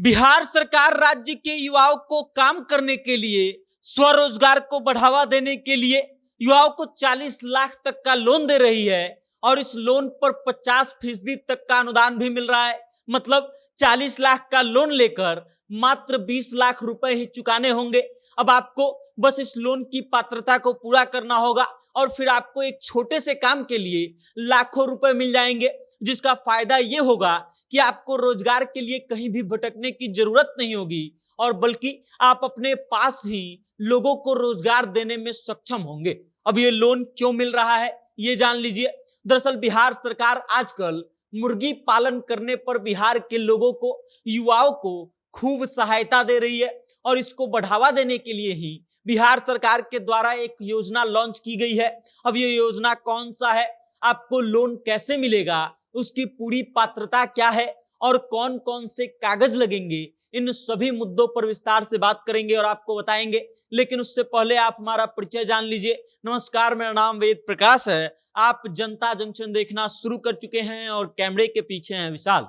बिहार सरकार राज्य के युवाओं को काम करने के लिए, स्वरोजगार को बढ़ावा देने के लिए युवाओं को 40 लाख तक का लोन दे रही है और इस लोन पर 50% तक का अनुदान भी मिल रहा है। मतलब 40 लाख का लोन लेकर मात्र 20 लाख रुपए ही चुकाने होंगे। अब आपको बस इस लोन की पात्रता को पूरा करना होगा और फिर आपको एक छोटे से काम के लिए लाखों रुपए मिल जाएंगे, जिसका फायदा ये होगा कि आपको रोजगार के लिए कहीं भी भटकने की जरूरत नहीं होगी और बल्कि आप अपने पास ही लोगों को रोजगार देने में सक्षम होंगे। अब ये लोन क्यों मिल रहा है ये जान लीजिए। दरअसल बिहार सरकार आजकल मुर्गी पालन करने पर बिहार के लोगों को, युवाओं को खूब सहायता दे रही है और इसको बढ़ावा देने के लिए ही बिहार सरकार के द्वारा एक योजना लॉन्च की गई है। अब ये योजना कौन सा है, आपको लोन कैसे मिलेगा, उसकी पूरी पात्रता क्या है और कौन कौन से कागज लगेंगे, इन सभी मुद्दों पर विस्तार से बात करेंगे और आपको बताएंगे। लेकिन उससे पहले आप हमारा परिचय जान लीजिए। नमस्कार, मेरा नाम वेद प्रकाश है। आप जनता जंक्शन देखना शुरू कर चुके हैं और कैमरे के पीछे हैं विशाल।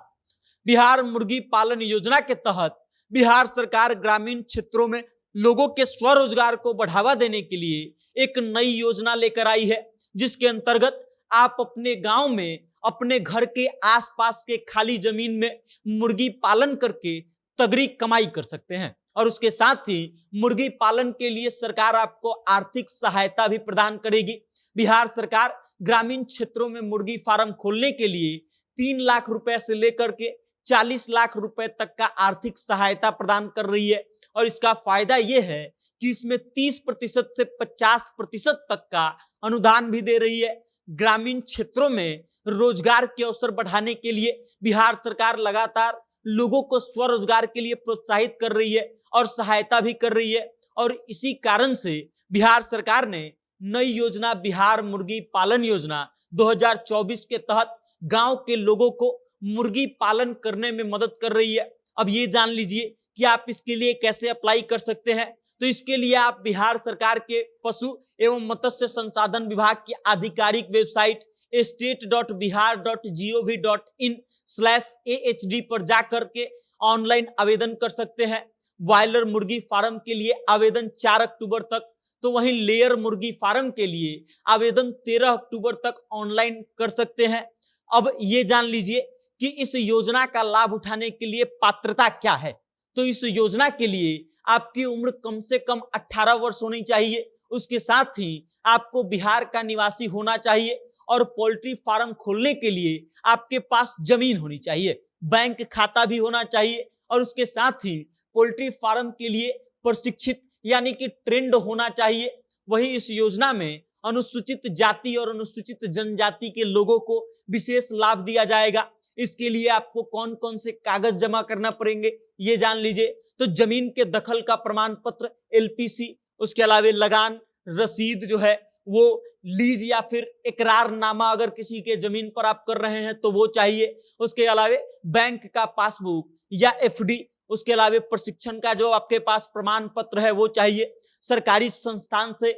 बिहार मुर्गी पालन योजना के तहत बिहार सरकार ग्रामीण क्षेत्रों में लोगों के स्वरोजगार को बढ़ावा देने के लिए एक नई योजना लेकर आई है, जिसके अंतर्गत आप अपने गांव में, अपने घर के आसपास के खाली जमीन में मुर्गी पालन करके तगड़ी कमाई कर सकते हैं और उसके साथ ही मुर्गी पालन के लिए सरकार आपको आर्थिक सहायता भी प्रदान करेगी। बिहार सरकार ग्रामीण क्षेत्रों में मुर्गी फार्म खोलने के लिए 3 लाख रुपए से लेकर के 40 लाख रुपए तक का आर्थिक सहायता प्रदान कर रही है और इसका फायदा यह है कि इसमें 30% से 50% तक का अनुदान भी दे रही है। ग्रामीण क्षेत्रों में रोजगार के अवसर बढ़ाने के लिए बिहार सरकार लगातार लोगों को स्वरोजगार के लिए प्रोत्साहित कर रही है और सहायता भी कर रही है और इसी कारण से बिहार सरकार ने नई योजना बिहार मुर्गी पालन योजना 2024 के तहत गांव के लोगों को मुर्गी पालन करने में मदद कर रही है। अब ये जान लीजिए कि आप इसके लिए कैसे अप्लाई कर सकते हैं। तो इसके लिए आप बिहार सरकार के पशु एवं मत्स्य संसाधन विभाग की आधिकारिक वेबसाइट state.bihar.gov.in/ahd पर जाकर के ऑनलाइन आवेदन कर सकते हैं। बॉयलर मुर्गी फार्म के लिए आवेदन 4 अक्टूबर तक, तो वहीं लेयर मुर्गी फार्म के लिए आवेदन 13 अक्टूबर तक ऑनलाइन कर सकते हैं। अब ये जान लीजिए कि इस योजना का लाभ उठाने के लिए पात्रता क्या है। तो इस योजना के लिए आपकी उम्र कम से कम 18 वर्ष होनी चाहिए, उसके साथ ही आपको बिहार का निवासी होना चाहिए और पोल्ट्री फार्म खोलने के लिए आपके पास जमीन होनी चाहिए, बैंक खाता भी होना चाहिए और उसके साथ ही पोल्ट्री फार्म के लिए प्रशिक्षित यानी कि ट्रेंड होना चाहिए। वही इस योजना में अनुसूचित जाति और अनुसूचित जनजाति के लोगों को विशेष लाभ दिया जाएगा। इसके लिए आपको कौन कौन से कागज जमा करना पड़ेंगे ये जान लीजिए। तो जमीन के दखल का प्रमाण पत्र LPC, उसके अलावा लगान रसीद जो है वो, लीज या फिर इकरारनामा अगर किसी के जमीन पर आप कर रहे हैं तो वो चाहिए। उसके अलावा बैंक का पासबुक या FD, उसके अलावा प्रशिक्षण का जो आपके पास प्रमाण पत्र है वो चाहिए। सरकारी संस्थान से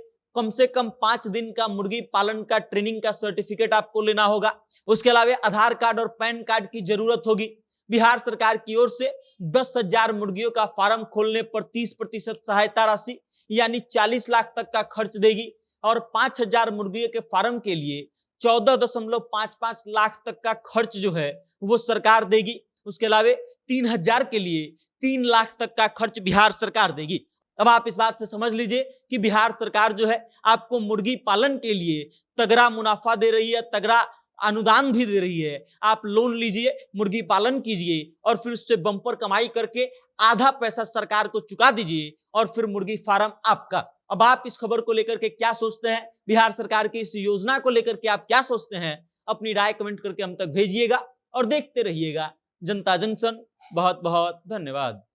कम 5 दिन का मुर्गी पालन का ट्रेनिंग का सर्टिफिकेट आपको लेना होगा। उसके अलावा आधार कार्ड और पैन कार्ड की जरूरत होगी। बिहार सरकार की ओर से 10,000 मुर्गियों का फार्म खोलने पर 30% सहायता राशि यानी 40 लाख तक का खर्च देगी और 5,000 मुर्गियों के फार्म के लिए 14.55 लाख तक का खर्च जो है वो सरकार देगी। उसके अलावा 3,000 के लिए 3 लाख तक का खर्च बिहार सरकार देगी। अब आप इस बात से समझ लीजिए कि बिहार सरकार जो है आपको मुर्गी पालन के लिए तगड़ा मुनाफा दे रही है, तगड़ा अनुदान भी दे रही है। आप लोन लीजिए, मुर्गी पालन कीजिए और फिर उससे बम्पर कमाई करके आधा पैसा सरकार को चुका दीजिए और फिर मुर्गी फार्म आपका। अब आप इस खबर को लेकर के क्या सोचते हैं, बिहार सरकार की इस योजना को लेकर के आप क्या सोचते हैं, अपनी राय कमेंट करके हम तक भेजिएगा और देखते रहिएगा जनता जंक्शन। बहुत बहुत धन्यवाद।